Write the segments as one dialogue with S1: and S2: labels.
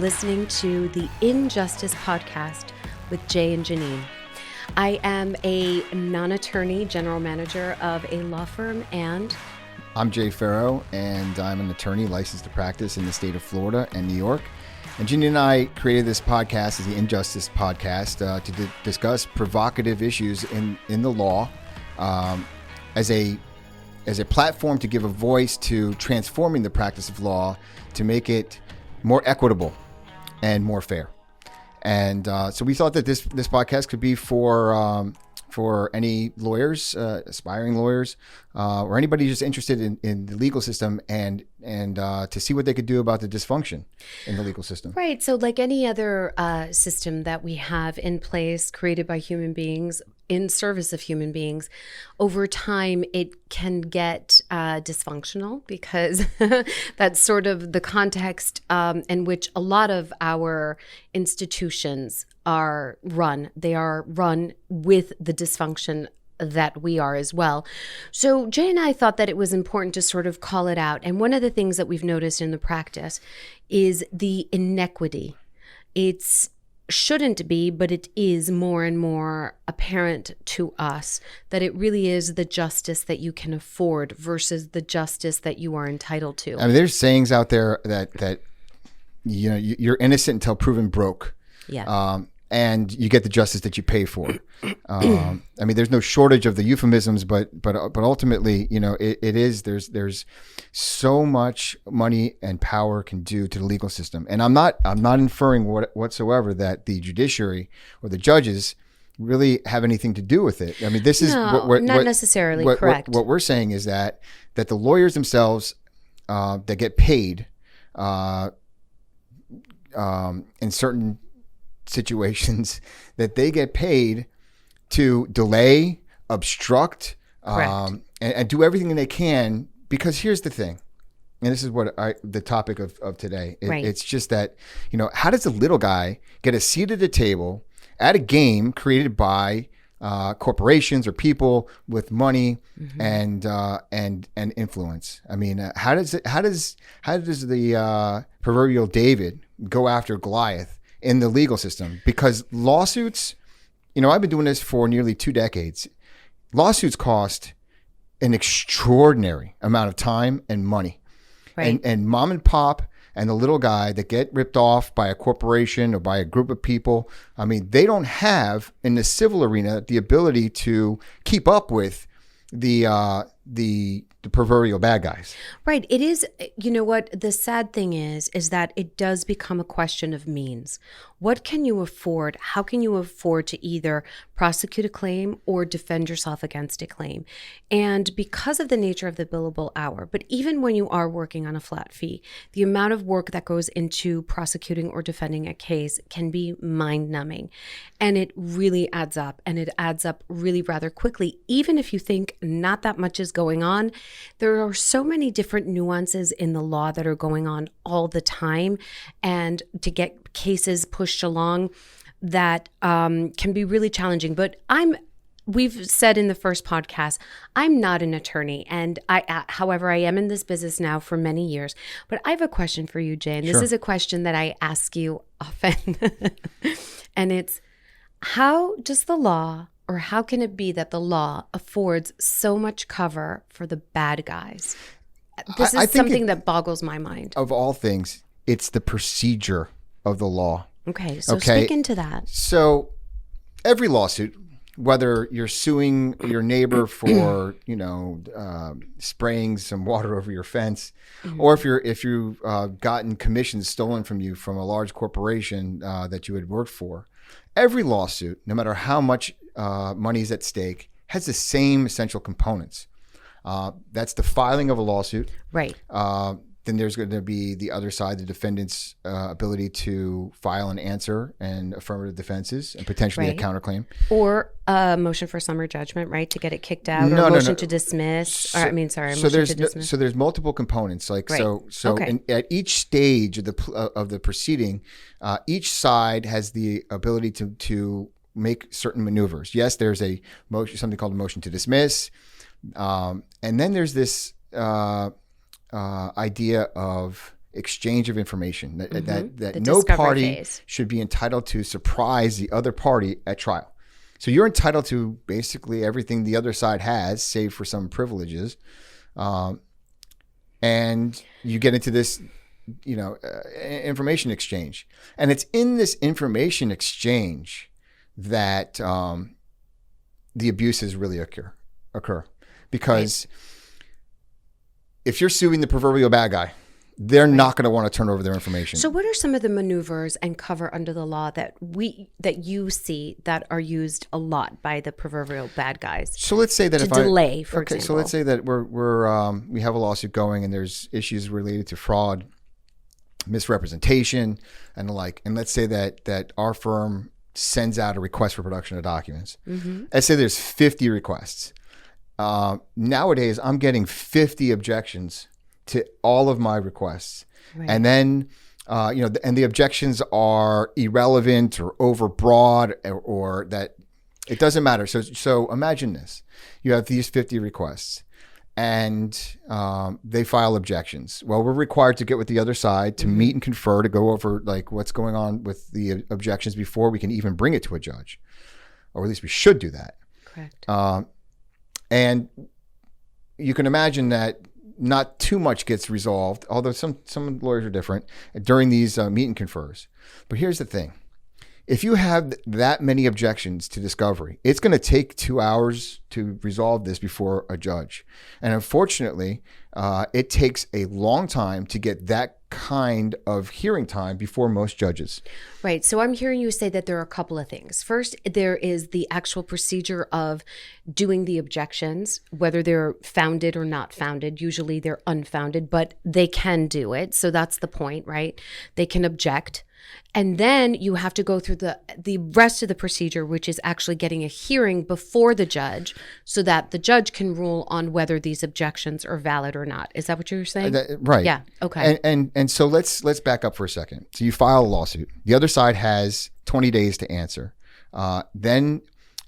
S1: listening to the Injustice Podcast with Jay and Janine. I am a non-attorney general manager of a law firm, and
S2: I'm Jay Farrow, and I'm an attorney licensed to practice in the state of Florida and New York. And Janine and I created this podcast as the Injustice Podcast to discuss provocative issues in the law as a platform to give a voice to transforming the practice of law to make it more equitable and more fair. And so we thought that this podcast could be for any lawyers, aspiring lawyers, or anybody just interested in the legal system and to see what they could do about the dysfunction in the legal system.
S1: Right. So like any other system that we have in place, created by human beings, in service of human beings, over time it can get dysfunctional because that's sort of the context in which a lot of our institutions are run. They are run with the dysfunction that we are as well. So Jay and I thought that it was important to sort of call it out. And one of the things that we've noticed in the practice is the inequity. It's shouldn't be, but it is more and more apparent to us that it really is the justice that you can afford versus the justice that you are entitled to.
S2: I mean, there's sayings out there that you know you're innocent until proven broke.
S1: Yeah.
S2: And you get the justice that you pay for. I mean, there's no shortage of the euphemisms, but ultimately, you know, it is there's so much money and power can do to the legal system. And I'm not inferring whatsoever that the judiciary or the judges really have anything to do with it. I mean, this is
S1: not necessarily correct.
S2: What we're saying is that the lawyers themselves that get paid in certain situations that they get paid to delay, obstruct, and do everything they can. Because here's the thing, and this is what the topic of today. It's just that, you know, how does a little guy get a seat at the table at a game created by corporations or people with money and influence? I mean, how does the proverbial David go after Goliath in the legal system? Because lawsuits, you know, I've been doing this for nearly 2 decades. Lawsuits cost an extraordinary amount of time and money.
S1: Right.
S2: And mom and pop and the little guy that get ripped off by a corporation or by a group of people, I mean, they don't have in the civil arena the ability to keep up with the proverbial bad guys.
S1: Right. It is, you know what, the sad thing is that it does become a question of means. What can you afford? How can you afford to either prosecute a claim or defend yourself against a claim? And because of the nature of the billable hour, but even when you are working on a flat fee, the amount of work that goes into prosecuting or defending a case can be mind-numbing. And it really adds up, and it adds up really rather quickly. Even if you think not that much is going on, there are so many different nuances in the law that are going on all the time, and to get cases pushed along that can be really challenging. But we've said in the first podcast, I'm not an attorney, and however, I am in this business now for many years. But I have a question for you, Jay, and this is a question that I ask you often, and it's, how does the law, or how can it be that the law affords so much cover for the bad guys? This is something that boggles my mind.
S2: Of all things, it's the procedure of the law.
S1: Okay, so speak into that.
S2: So every lawsuit, whether you're suing your neighbor for, you know, spraying some water over your fence, or if you've gotten commissions stolen from you from a large corporation that you had worked for, every lawsuit, no matter how much money is at stake, has the same essential components. That's the filing of a lawsuit. Right. Then there's going to be the other side, the defendant's ability to file an answer and affirmative defenses and potentially a counterclaim.
S1: Or a motion for summary judgment, right, to get it kicked out, or a motion to dismiss. Motion to dismiss.
S2: So there's multiple components. Like at each stage of the proceeding, each side has the ability to make certain maneuvers. Yes, there's a motion, something called a motion to dismiss, and then there's this idea of exchange of information, that
S1: The
S2: no
S1: discovery
S2: party
S1: phase.
S2: should be entitled to surprise the other party at trial. So you're entitled to basically everything the other side has, save for some privileges. And you get into this, information exchange. And it's in this information exchange that the abuses really occur. Because if you're suing the proverbial bad guy, they're not going to want to turn over their information.
S1: So what are some of the maneuvers and cover under the law that you see that are used a lot by the proverbial bad guys?
S2: So let's say that
S1: to delay, for example.
S2: So let's say that we have a lawsuit going and there's issues related to fraud, misrepresentation, and the like. And let's say that our firm sends out a request for production of documents. Let's say there's 50 requests. Nowadays, I'm getting 50 objections to all of my requests. Right. And then, and the objections are irrelevant or overbroad or that it doesn't matter. So imagine this. You have these 50 requests and they file objections. Well, we're required to get with the other side to meet and confer, to go over like what's going on with the objections before we can even bring it to a judge, or at least we should do that.
S1: Correct.
S2: And you can imagine that not too much gets resolved, although some lawyers are different during these meet and confers. But here's the thing. If you have that many objections to discovery, it's going to take 2 hours to resolve this before a judge. And unfortunately, it takes a long time to get that kind of hearing time before most judges.
S1: Right. So I'm hearing you say that there are a couple of things. First, there is the actual procedure of doing the objections, whether they're founded or not founded. Usually they're unfounded, but they can do it. So that's the point, right? They can object. And then you have to go through the rest of the procedure, which is actually getting a hearing before the judge so that the judge can rule on whether these objections are valid or not. Is that what you're saying?
S2: Right.
S1: Yeah. Okay.
S2: And so let's back up for a second. So you file a lawsuit. The other side has 20 days to answer. Then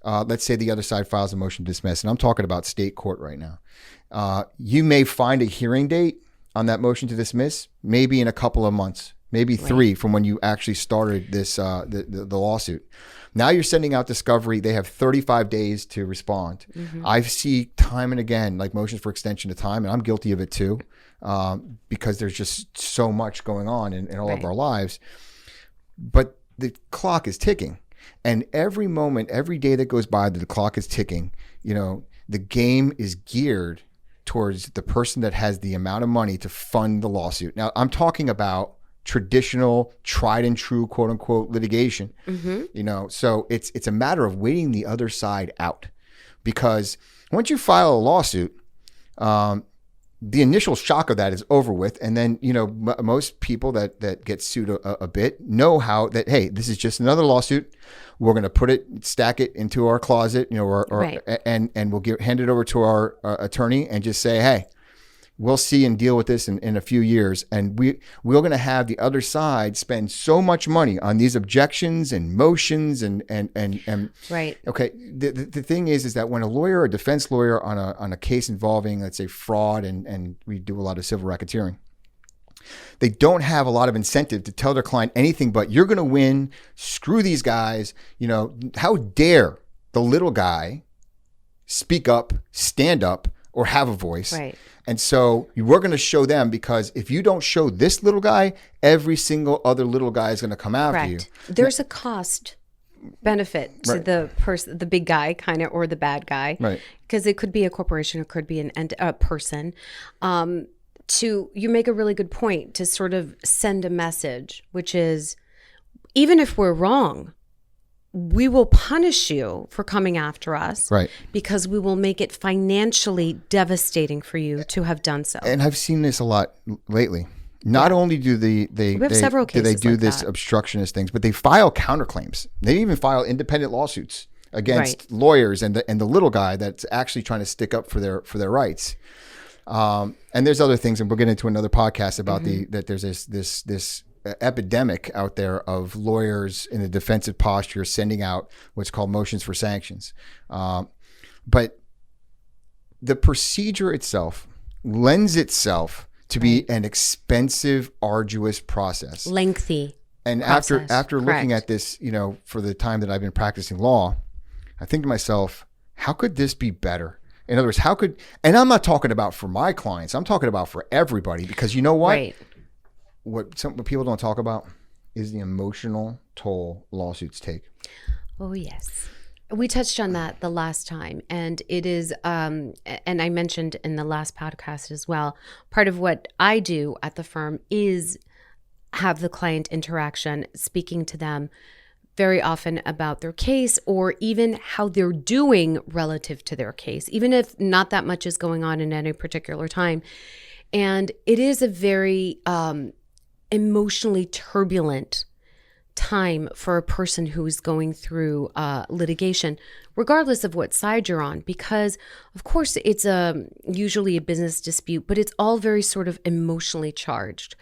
S2: let's say the other side files a motion to dismiss. And I'm talking about state court right now. You may find a hearing date on that motion to dismiss, maybe in a couple of months. Maybe 3 from when you actually started this the lawsuit. Now you're sending out discovery. They have 35 days to respond. I see time and again like motions for extension of time, and I'm guilty of it too, because there's just so much going on in all of our lives. But the clock is ticking, and every moment, every day that goes by, the clock is ticking. The game is geared towards the person that has the amount of money to fund the lawsuit. Now I'm talking about traditional, tried and true, quote unquote, litigation. So it's a matter of waiting the other side out, because once you file a lawsuit, the initial shock of that is over with, and then most people that get sued a bit know how that, hey, this is just another lawsuit. We're going to stack it into our closet, and we'll hand it over to our attorney and just say, hey, we'll see and deal with this in a few years. And we're going to have the other side spend so much money on these objections and motions and
S1: right.
S2: Okay. The thing is that when a lawyer or defense lawyer on a case involving, let's say, fraud, and we do a lot of civil racketeering, they don't have a lot of incentive to tell their client anything but, you're going to win, screw these guys. How dare the little guy speak up, stand up, or have a voice.
S1: Right.
S2: And so we're going to show them, because if you don't show this little guy, every single other little guy is going to come after you.
S1: There's a cost benefit to the person, the big guy kind of, or the bad guy.
S2: Right.
S1: Because it could be a corporation, it could be a person. You make a really good point to sort of send a message, which is, even if we're wrong, we will punish you for coming after us,
S2: right?
S1: Because we will make it financially devastating for you to have done so.
S2: And I've seen this a lot lately. Not only do they
S1: several cases
S2: do
S1: like
S2: this
S1: that.
S2: Obstructionist things, but they file counterclaims. They even file independent lawsuits against lawyers and the little guy that's actually trying to stick up for their rights. And there's other things, and we'll get into another podcast about that there's this epidemic out there of lawyers in a defensive posture sending out what's called motions for sanctions. But the procedure itself lends itself to be an expensive, arduous process.
S1: Lengthy.
S2: And
S1: process.
S2: after looking
S1: Correct.
S2: at this, for the time that I've been practicing law, I think to myself, how could this be better? In other words, and I'm not talking about for my clients, I'm talking about for everybody, because you know what?
S1: Right.
S2: What people don't talk about is the emotional toll lawsuits take.
S1: Oh, yes. We touched on that the last time, and it is, and I mentioned in the last podcast as well, part of what I do at the firm is have the client interaction, speaking to them very often about their case or even how they're doing relative to their case, even if not that much is going on in any particular time. And it is a very emotionally turbulent time for a person who is going through litigation, regardless of what side you're on, because of course it's usually a business dispute, but it's all very sort of emotionally charged.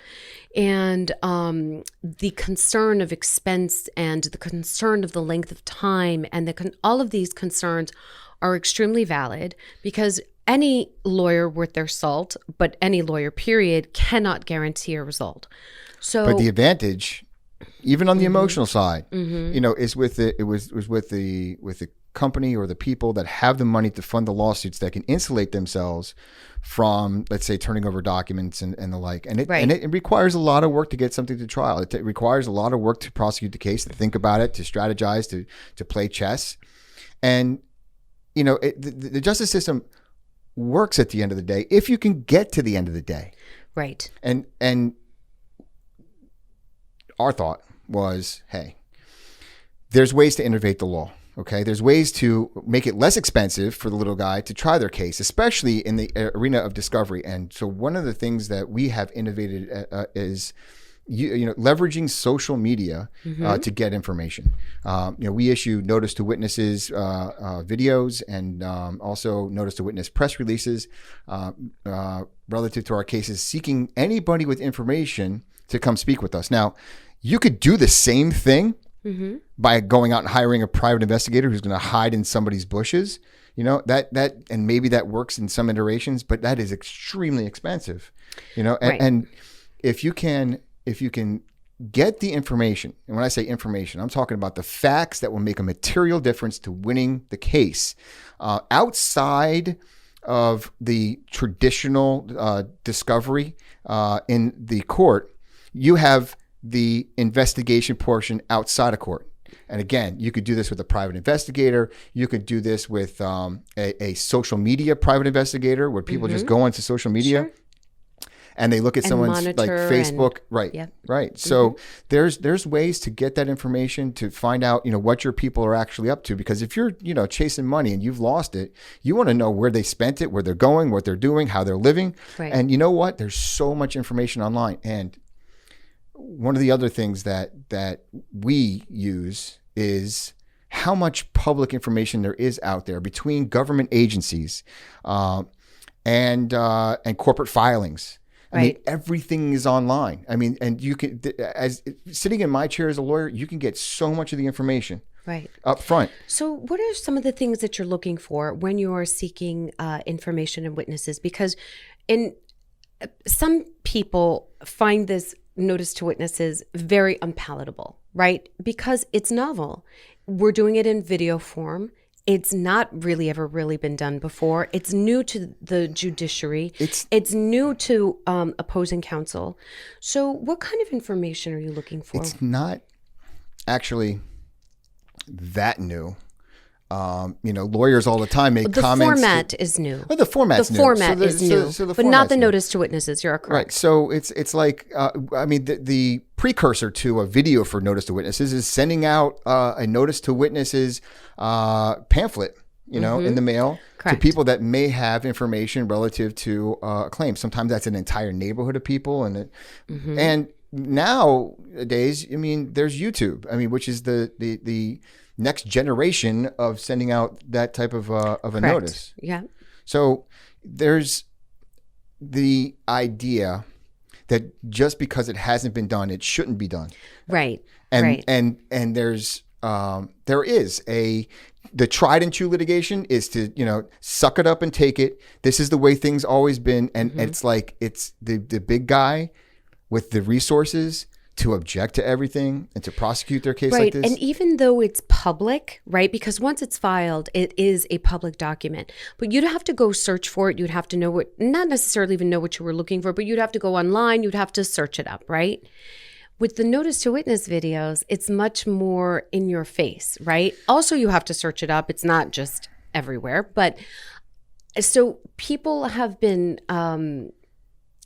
S1: And the concern of expense and the concern of the length of time and all of these concerns are extremely valid, because any lawyer worth their salt, but any lawyer period, cannot guarantee a result. So,
S2: but the advantage, even on the emotional side, is with the company or the people that have the money to fund the lawsuits that can insulate themselves from, let's say, turning over documents and the like. And it requires a lot of work to get something to trial. It requires a lot of work to prosecute the case, to think about it, to strategize, to play chess. And the justice system works at the end of the day if you can get to the end of the day.
S1: Right.
S2: And our thought was, hey, there's ways to innovate the law. Okay, there's ways to make it less expensive for the little guy to try their case, especially in the arena of discovery. And so one of the things that we have innovated is leveraging social media to get information. We issue notice to witnesses videos and also notice to witness press releases relative to our cases, seeking anybody with information to come speak with us. Now, you could do the same thing by going out and hiring a private investigator who's going to hide in somebody's bushes. That and maybe that works in some iterations, but that is extremely expensive. And if you can get the information, and when I say information, I'm talking about the facts that will make a material difference to winning the case outside of the traditional discovery in the court. You have the investigation portion outside of court. And again, you could do this with a private investigator. You could do this with a social media private investigator, where people just go onto social media and they look at someone's like Facebook. Right. So there's ways to get that information, to find out, what your people are actually up to. Because if you're, chasing money and you've lost it, you want to know where they spent it, where they're going, what they're doing, how they're living. Right. And you know what? There's so much information online. And one of the other things that we use is how much public information there is out there between government agencies and corporate filings. I mean, everything is online. I mean, and you can, as sitting in my chair as a lawyer, you can get so much of the information up front.
S1: So what are some of the things that you're looking for when you are seeking information and witnesses? Because some people find this notice to witnesses very unpalatable, right? Because it's novel. We're doing it in video form. It's not really ever really been done before. It's new to the judiciary. It's new to opposing counsel. So what kind of information are you looking for?
S2: It's not actually that new. Lawyers all the time make comments.
S1: The format is new.
S2: Oh, the format's new.
S1: The format is new, but not the notice to witnesses. You're correct.
S2: Right. So it's like, the precursor to a video for notice to witnesses is sending out a notice to witnesses pamphlet, in the mail to people that may have information relative to a claim. Sometimes that's an entire neighborhood of people, and nowadays, there's YouTube. Which is the next generation of sending out that type of a notice.
S1: Yeah.
S2: So there's the idea that just because it hasn't been done, it shouldn't be done.
S1: Right.
S2: And there is a the tried and true litigation is to, suck it up and take it. This is the way things always been. And it's like, it's the big guy with the resources to object to everything and to prosecute their case like this.
S1: And even though it's public, right? Because once it's filed, it is a public document. But you'd have to go search for it. You'd have to know not necessarily even know what you were looking for, but you'd have to go online. You'd have to search it up, right? With the notice to witness videos, it's much more in your face, right? Also, you have to search it up. It's not just everywhere. But so people have been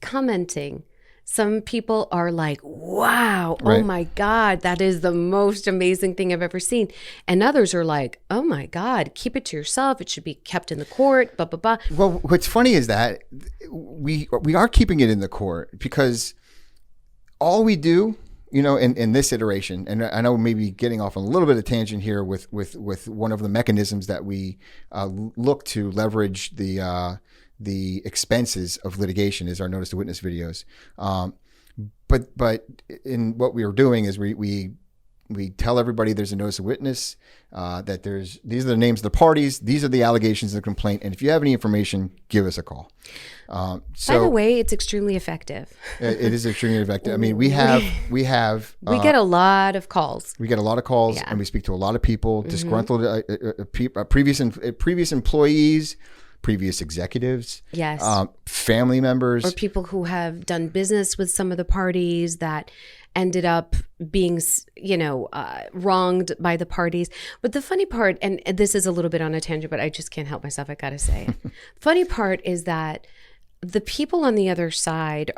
S1: commenting. Some people are like, wow,
S2: right.
S1: Oh my God, that is the most amazing thing I've ever seen. And others are like, oh my God, keep it to yourself. It should be kept in the court, blah, blah, blah.
S2: Well, what's funny is that we are keeping it in the court because all we do, in this iteration, and I know maybe getting off on a little bit of tangent here with one of the mechanisms that we look to leverage the expenses of litigation is our notice to witness videos. But in what we are doing is we tell everybody there's a notice of witness, that these are the names of the parties, these are the allegations of the complaint, and if you have any information, give us a call.
S1: By the way, it's extremely effective.
S2: It is extremely effective. I mean, we get
S1: a lot of calls.
S2: We get a lot of calls, and we speak to a lot of people, disgruntled previous employees, previous executives,
S1: yes,
S2: family members,
S1: or people who have done business with some of the parties that ended up being, wronged by the parties. But the funny part, and this is a little bit on a tangent, but I just can't help myself, I gotta say it. Funny part is that the people on the other side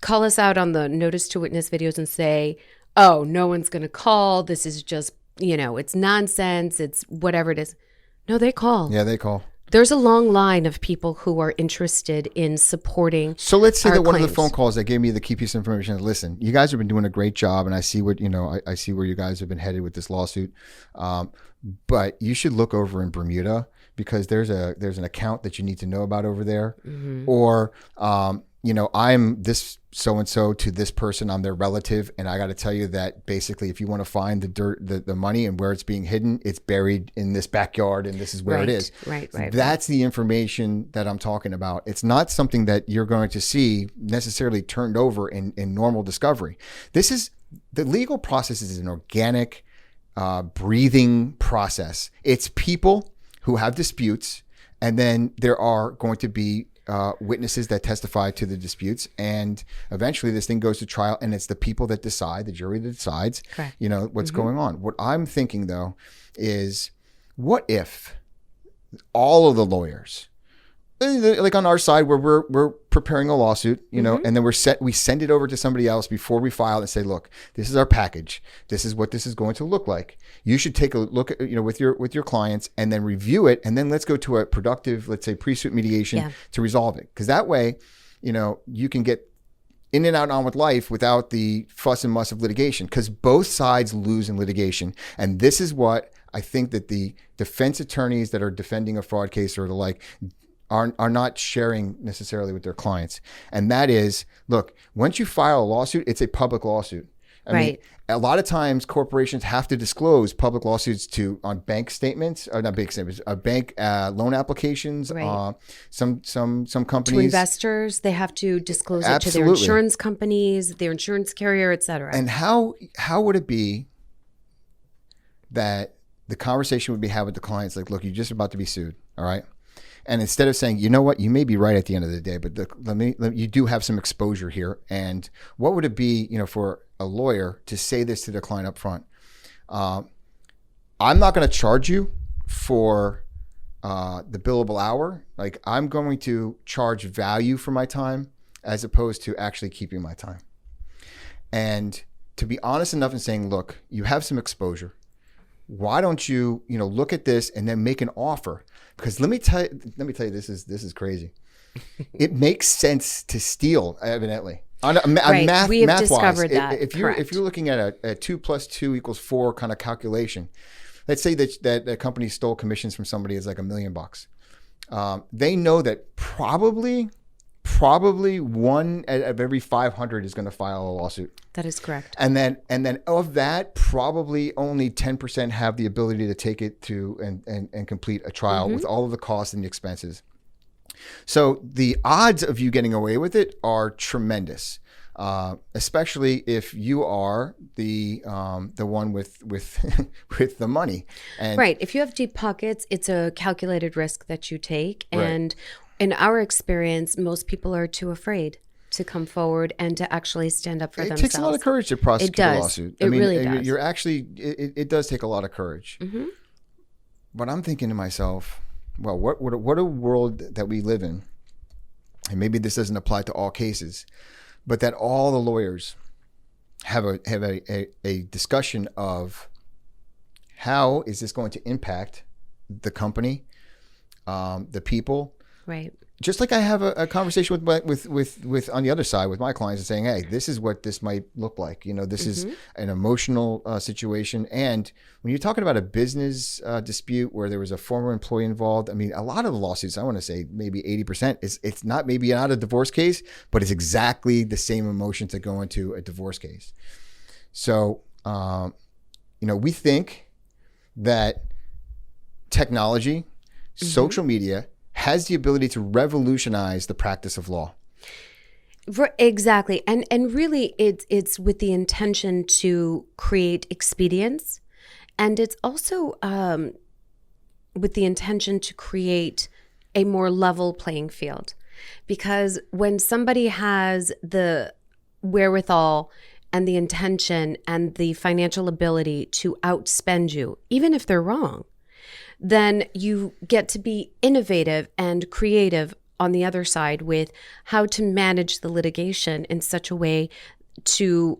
S1: call us out on the notice to witness videos and say, oh, no one's gonna call, this is just, it's nonsense, it's whatever it is. No, they call.
S2: Yeah, they call.
S1: There's a long line of people who are interested in supporting.
S2: So let's say that one
S1: claims.
S2: of the phone calls that gave me the key piece of information is, listen, you guys have been doing a great job, and I see what, I see where you guys have been headed with this lawsuit. But you should look over in Bermuda because there's an account that you need to know about over there. Mm-hmm. Or, I'm this so-and-so to this person, I'm their relative. And I got to tell you that basically if you want to find the money and where it's being hidden, it's buried in this backyard and this is where it is.
S1: Right.
S2: That's the information that I'm talking about. It's not something that you're going to see necessarily turned over in normal discovery. The legal process is an organic, breathing process. It's people who have disputes, and then there are going to be witnesses that testify to the disputes, and eventually this thing goes to trial, and it's the people that decide, the jury that decides,
S1: correct,
S2: what's going on. What I'm thinking though is, what if all of the lawyers, like on our side where we're preparing a lawsuit, and then we send it over to somebody else before we file and say, look, this is our package. This is what this is going to look like. You should take a look at, with your clients and then review it. And then let's go to a productive, let's say pre-suit mediation to resolve it. Because that way, you can get in and out on with life without the fuss and muss of litigation, because both sides lose in litigation. And this is what I think that the defense attorneys that are defending a fraud case or the like are not sharing necessarily with their clients. And that is, look, once you file a lawsuit, it's a public lawsuit. I mean, a lot of times corporations have to disclose public lawsuits on bank statements, or not bank statements, bank loan applications.
S1: Right.
S2: Some companies.
S1: To investors, they have to disclose it to their insurance companies, their insurance carrier, et cetera.
S2: And how would it be that the conversation would be had with the clients, like, look, you're just about to be sued, all right? And instead of saying, you know what, you may be right at the end of the day, but you do have some exposure here. And what would it be, for a lawyer to say this to their client up front? I'm not going to charge you for the billable hour. Like, I'm going to charge value for my time as opposed to actually keeping my time. And to be honest enough in saying, look, you have some exposure. Why don't you, look at this and then make an offer? Because let me tell you, this is crazy. It makes sense to steal, evidently. On math,
S1: we have
S2: math
S1: discovered
S2: wise,
S1: that.
S2: if you're looking at a 2 + 2 = 4 kind of calculation, let's say that a company stole commissions from somebody, it's like $1 million. They know that probably probably one out of every 500 is going to file a lawsuit.
S1: That is correct.
S2: And then of that, probably only 10% have the ability to take it to and complete a trial with all of the costs and the expenses. So the odds of you getting away with it are tremendous, especially if you are the one with with the money. And
S1: Right. If you have deep pockets, it's a calculated risk that you take.
S2: Right.
S1: And in our experience, most people are too afraid to come forward and to actually stand up for
S2: it
S1: themselves.
S2: takes a lot of courage to prosecute a lawsuit.
S1: It really does.
S2: You're actually, it does take a lot of courage. But I'm thinking to myself, well, what a world that we live in. And maybe this doesn't apply to all cases, but that all the lawyers have a discussion of how is this going to impact the company, the people.
S1: Right.
S2: Just like I have a conversation with on the other side with my clients and saying, hey, this is what this might look like. This is an emotional situation. And when you're talking about a business dispute where there was a former employee involved, I mean, a lot of the lawsuits, I want to say maybe 80%, it's not maybe not a divorce case, but it's exactly the same emotions that go into a divorce case. So, we think that technology, social media, has the ability to revolutionize the practice of law.
S1: Exactly. And really it's with the intention to create expedience. And it's also with the intention to create a more level playing field. Because when somebody has the wherewithal and the intention and the financial ability to outspend you, even if they're wrong, then you get to be innovative and creative on the other side with how to manage the litigation in such a way to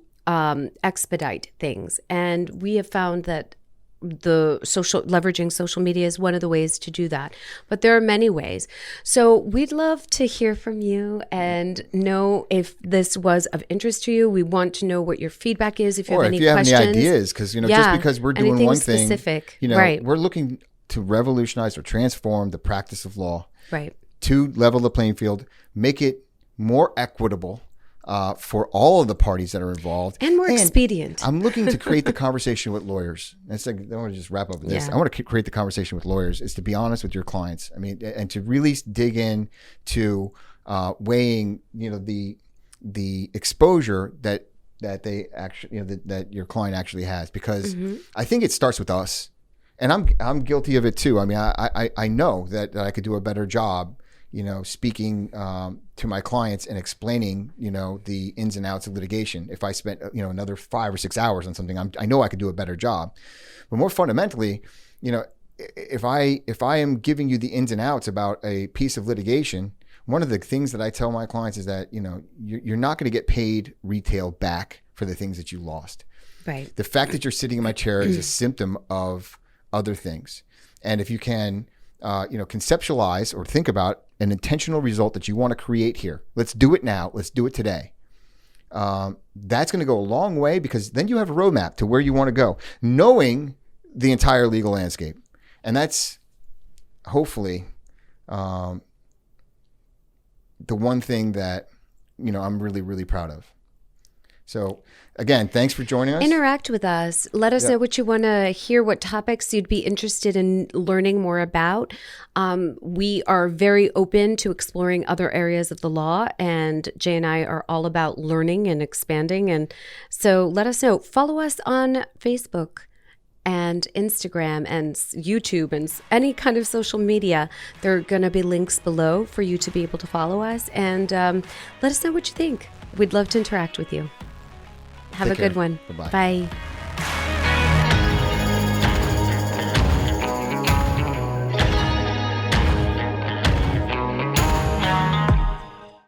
S1: expedite things. And we have found that leveraging social media is one of the ways to do that. But there are many ways. So we'd love to hear from you and know if this was of interest to you. We want to know what your feedback is. If you have any questions.
S2: Have any ideas, because just because we're doing
S1: anything
S2: one
S1: specific.
S2: thing,
S1: right.
S2: We're looking to revolutionize or transform the practice of law,
S1: right,
S2: to level the playing field, make it more equitable for all of the parties that are involved,
S1: and more expedient.
S2: I'm looking to create the conversation with lawyers. It's like, I want to just wrap up with this. I want to create the conversation with lawyers, is to be honest with your clients. I mean, and to really dig in to weighing, the exposure that they actually, that your client actually has, because I think it starts with us. And I'm guilty of it too. I mean, I know that I could do a better job, speaking to my clients and explaining, the ins and outs of litigation. If I spent, another 5 or 6 hours on something, I know I could do a better job. But more fundamentally, if I am giving you the ins and outs about a piece of litigation, one of the things that I tell my clients is that, you're not going to get paid retail back for the things that you lost.
S1: Right.
S2: The fact that you're sitting in my chair is a symptom of other things. And if you can, conceptualize or think about an intentional result that you want to create here, let's do it now. Let's do it today. That's going to go a long way, because then you have a roadmap to where you want to go, knowing the entire legal landscape. And that's hopefully the one thing that, I'm really, really proud of. So again, thanks for joining us.
S1: Interact with us. Let us know what you want to hear, what topics you'd be interested in learning more about. We are very open to exploring other areas of the law, and Jay and I are all about learning and expanding. And so let us know. Follow us on Facebook and Instagram and YouTube and any kind of social media. There are going to be links below for you to be able to follow us, and let us know what you think. We'd love to interact with you. Have a good one.
S2: Bye-bye.
S1: Bye.